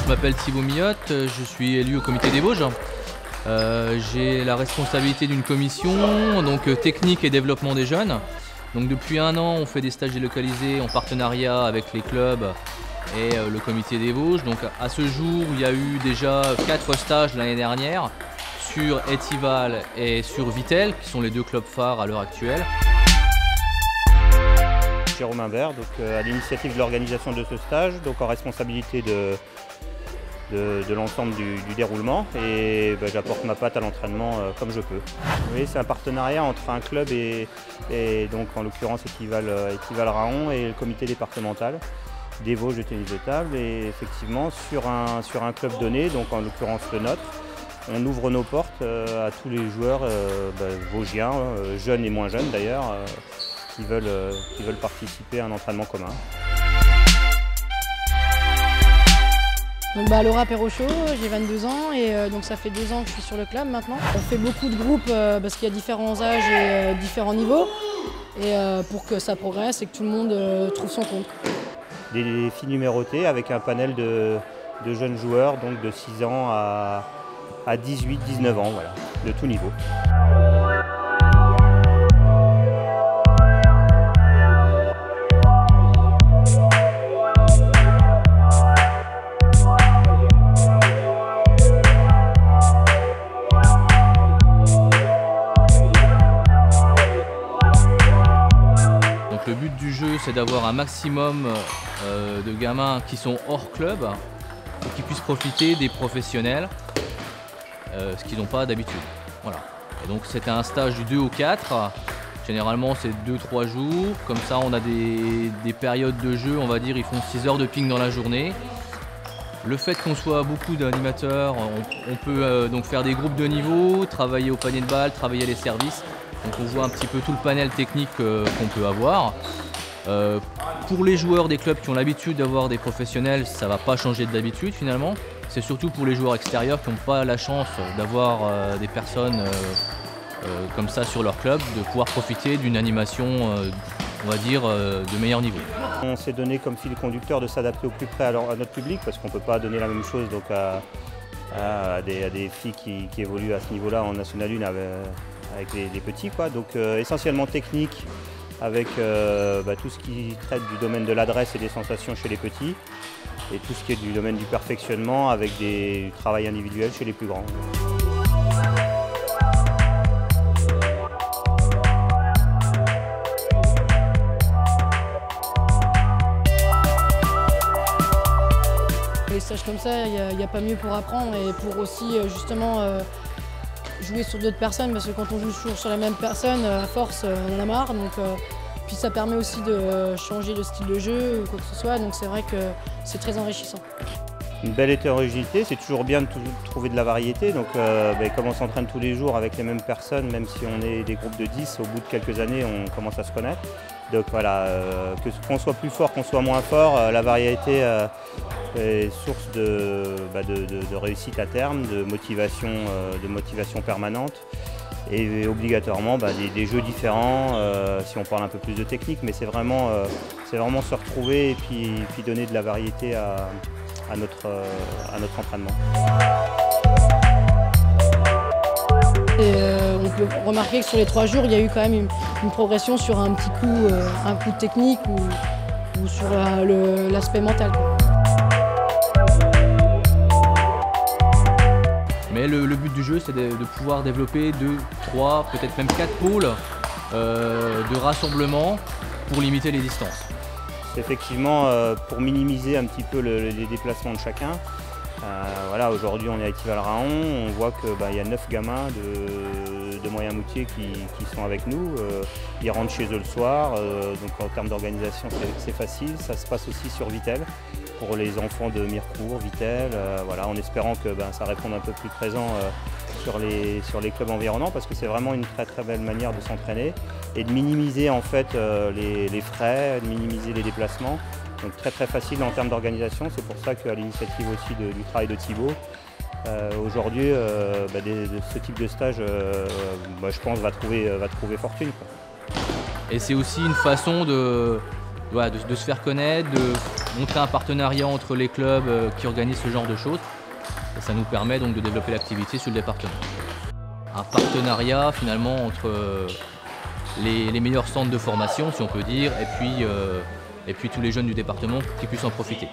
m'appelle Thibaut Millotte, je suis élu au comité des Vosges. J'ai la responsabilité d'une commission donc, technique et développement des jeunes. Donc, depuis 1 an, on fait des stages délocalisés en partenariat avec les clubs et le comité des Vosges. Donc, à ce jour, il y a eu déjà 4 stages l'année dernière sur Étival et sur Vittel, qui sont les 2 clubs phares à l'heure actuelle. Jérôme Imbert, donc à l'initiative de l'organisation de ce stage, donc en responsabilité de l'ensemble du déroulement, et j'apporte ma patte à l'entraînement comme je peux. Oui, c'est un partenariat entre un club et donc en l'occurrence Étival Raon et le comité départemental des Vosges de tennis de table, et effectivement sur un club donné, donc en l'occurrence le nôtre, on ouvre nos portes à tous les joueurs vosgiens, jeunes et moins jeunes d'ailleurs, qui veulent participer à un entraînement commun. Donc, Laura Perrochot, j'ai 22 ans et donc ça fait 2 ans que je suis sur le club maintenant. On fait beaucoup de groupes parce qu'il y a différents âges et différents niveaux, et pour que ça progresse et que tout le monde trouve son compte. Des filles numérotées avec un panel de jeunes joueurs, donc de 6 ans à 18-19 ans, voilà, de tout niveau. Le but du jeu, c'est d'avoir un maximum de gamins qui sont hors club et qui puissent profiter des professionnels, ce qu'ils n'ont pas d'habitude. Voilà. Et donc c'est un stage du 2 au 4. Généralement c'est 2-3 jours. Comme ça on a des périodes de jeu, on va dire ils font 6 heures de ping dans la journée. Le fait qu'on soit beaucoup d'animateurs, on peut donc faire des groupes de niveau, travailler au panier de balle, travailler les services. Donc on voit un petit peu tout le panel technique qu'on peut avoir. Pour les joueurs des clubs qui ont l'habitude d'avoir des professionnels, ça ne va pas changer d'habitude finalement. C'est surtout pour les joueurs extérieurs qui n'ont pas la chance d'avoir des personnes comme ça sur leur club, de pouvoir profiter d'une animation, on va dire, de meilleur niveau. On s'est donné comme fil conducteur de s'adapter au plus près à notre public, parce qu'on ne peut pas donner la même chose donc, à des filles qui évoluent à ce niveau-là en National 1 avec les petits, quoi. Donc essentiellement technique, avec tout ce qui traite du domaine de l'adresse et des sensations chez les petits, et tout ce qui est du domaine du perfectionnement avec du travail individuel chez les plus grands. Les stages comme ça, il n'y a pas mieux pour apprendre et pour aussi justement jouer sur d'autres personnes, parce que quand on joue toujours sur les mêmes personnes, à force on en a marre. Donc, puis ça permet aussi de changer de style de jeu ou quoi que ce soit, donc c'est vrai que c'est très enrichissant. Une belle hétérogénéité, c'est toujours bien de trouver de la variété, donc comme on s'entraîne tous les jours avec les mêmes personnes, même si on est des groupes de 10, au bout de quelques années on commence à se connaître. Donc voilà, qu'on soit plus fort, qu'on soit moins fort, la variété est source de réussite à terme, de motivation permanente, et obligatoirement des jeux différents si on parle un peu plus de technique, mais c'est vraiment se retrouver et puis donner de la variété à notre entraînement. On peut remarquer que sur les 3 jours, il y a eu quand même une progression sur un petit coup, un coup de technique ou sur l'aspect mental. Mais le but du jeu, c'est de pouvoir développer 2, 3, peut-être même 4 pôles de rassemblement pour limiter les distances. C'est effectivement pour minimiser un petit peu les déplacements de chacun. Voilà, aujourd'hui on est à Étival Raon, on voit qu'il y a 9 gamins de Moyen-Moutier qui sont avec nous. Ils rentrent chez eux le soir, donc en termes d'organisation c'est facile. Ça se passe aussi sur Vittel, pour les enfants de Mirecourt, Vittel, voilà, en espérant que ça réponde un peu plus présent sur les clubs environnants, parce que c'est vraiment une très très belle manière de s'entraîner et de minimiser en fait les frais, de minimiser les déplacements. Donc très très facile en termes d'organisation, c'est pour ça qu'à l'initiative aussi du travail de Thibaut, aujourd'hui ce type de stage je pense va trouver fortune, quoi. Et c'est aussi une façon voilà, de se faire connaître, de montrer un partenariat entre les clubs qui organisent ce genre de choses. Et ça nous permet donc de développer l'activité sur le département. Un partenariat finalement entre les meilleurs centres de formation, si on peut dire, et puis tous les jeunes du département qui puissent en profiter.